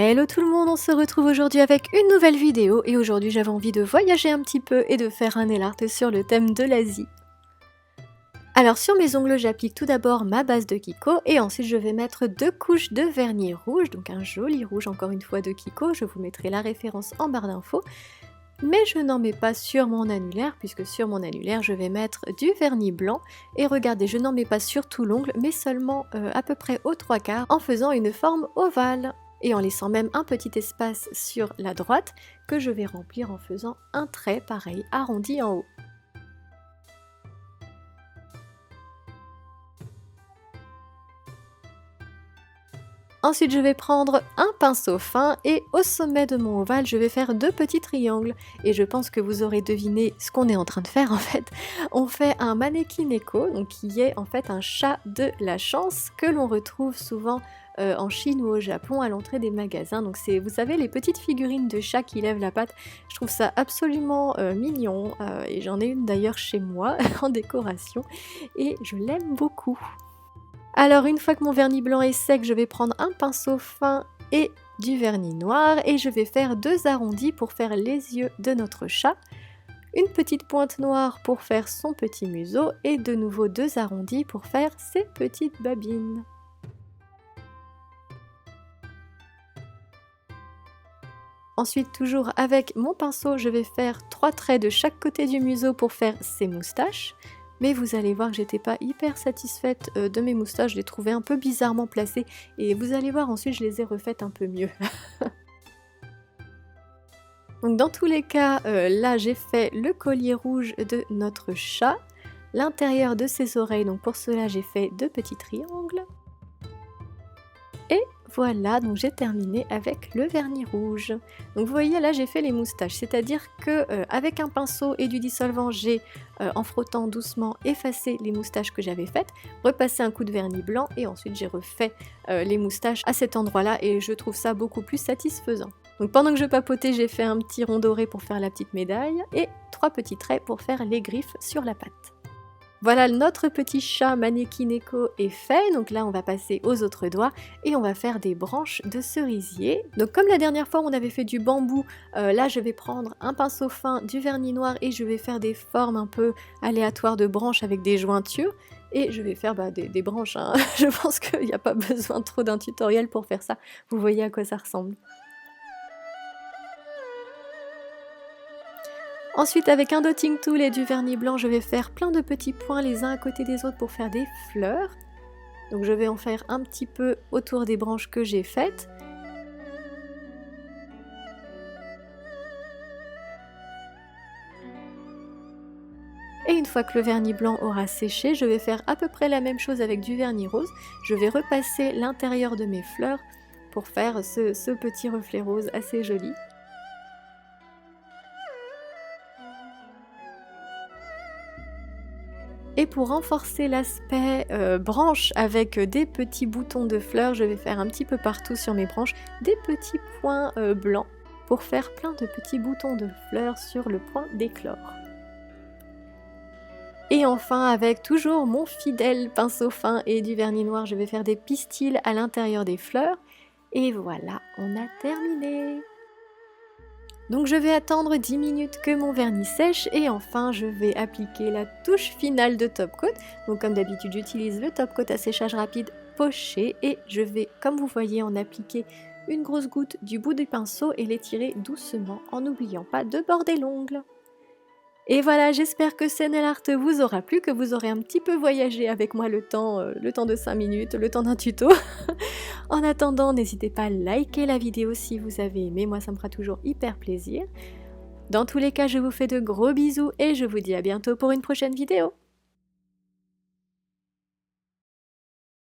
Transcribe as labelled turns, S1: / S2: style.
S1: Hello tout le monde, on se retrouve aujourd'hui avec une nouvelle vidéo et aujourd'hui j'avais envie de voyager un petit peu et de faire un nail art sur le thème de l'Asie. Alors sur mes ongles j'applique tout d'abord ma base de Kiko et ensuite je vais mettre 2 couches de vernis rouge, donc un joli rouge encore une fois de Kiko, je vous mettrai la référence en barre d'infos. Mais je n'en mets pas sur mon annulaire puisque sur mon annulaire je vais mettre du vernis blanc et regardez je n'en mets pas sur tout l'ongle mais seulement à peu près aux 3/4 en faisant une forme ovale. Et en laissant même un petit espace sur la droite que je vais remplir en faisant un trait pareil arrondi en haut. Ensuite je vais prendre un pinceau fin et au sommet de mon ovale je vais faire 2 petits triangles. Et je pense que vous aurez deviné ce qu'on est en train de faire en fait. On fait un Maneki-neko, donc qui est en fait un chat de la chance que l'on retrouve souvent en Chine ou au Japon à l'entrée des magasins. Donc c'est, vous savez, les petites figurines de chat qui lèvent la patte. Je trouve ça absolument mignon et j'en ai une d'ailleurs chez moi en décoration et je l'aime beaucoup. Alors une fois que mon vernis blanc est sec, je vais prendre un pinceau fin et du vernis noir et je vais faire 2 arrondis pour faire les yeux de notre chat, une petite pointe noire pour faire son petit museau et de nouveau 2 arrondis pour faire ses petites babines. Ensuite, toujours avec mon pinceau, je vais faire 3 traits de chaque côté du museau pour faire ses moustaches. Mais vous allez voir que j'étais pas hyper satisfaite de mes moustaches, je les trouvais un peu bizarrement placées. Et vous allez voir ensuite, je les ai refaites un peu mieux. Donc dans tous les cas, là j'ai fait le collier rouge de notre chat, l'intérieur de ses oreilles, donc pour cela j'ai fait 2 petits triangles. Et voilà, donc j'ai terminé avec le vernis rouge. Donc vous voyez là j'ai fait les moustaches, c'est-à-dire que avec un pinceau et du dissolvant j'ai en frottant doucement effacé les moustaches que j'avais faites, repassé un coup de vernis blanc et ensuite j'ai refait les moustaches à cet endroit-là et je trouve ça beaucoup plus satisfaisant. Donc pendant que je papotais j'ai fait un petit rond doré pour faire la petite médaille et 3 petits traits pour faire les griffes sur la patte. Voilà, notre petit chat Maneki-neko est fait, donc là on va passer aux autres doigts et on va faire des branches de cerisier. Donc comme la dernière fois on avait fait du bambou, là je vais prendre un pinceau fin, du vernis noir et je vais faire des formes un peu aléatoires de branches avec des jointures. Et je vais faire des branches, hein. Je pense qu'il n'y a pas besoin trop d'un tutoriel pour faire ça, vous voyez à quoi ça ressemble. Ensuite avec un dotting tool et du vernis blanc je vais faire plein de petits points les uns à côté des autres pour faire des fleurs. Donc je vais en faire un petit peu autour des branches que j'ai faites. Et une fois que le vernis blanc aura séché, je vais faire à peu près la même chose avec du vernis rose. Je vais repasser l'intérieur de mes fleurs pour faire ce petit reflet rose assez joli. Et pour renforcer l'aspect branche avec des petits boutons de fleurs, je vais faire un petit peu partout sur mes branches des petits points blancs pour faire plein de petits boutons de fleurs sur le point d'éclore. Et enfin avec toujours mon fidèle pinceau fin et du vernis noir, je vais faire des pistils à l'intérieur des fleurs. Et voilà, on a terminé! Donc je vais attendre 10 minutes que mon vernis sèche et enfin je vais appliquer la touche finale de top coat. Donc comme d'habitude j'utilise le top coat à séchage rapide poché et je vais, comme vous voyez, en appliquer une grosse goutte du bout du pinceau et l'étirer doucement en n'oubliant pas de border l'ongle. Et voilà, j'espère que ce nail art vous aura plu, que vous aurez un petit peu voyagé avec moi le temps de 5 minutes, le temps d'un tuto. En attendant, n'hésitez pas à liker la vidéo si vous avez aimé, moi ça me fera toujours hyper plaisir. Dans tous les cas, je vous fais de gros bisous et je vous dis à bientôt pour une prochaine vidéo.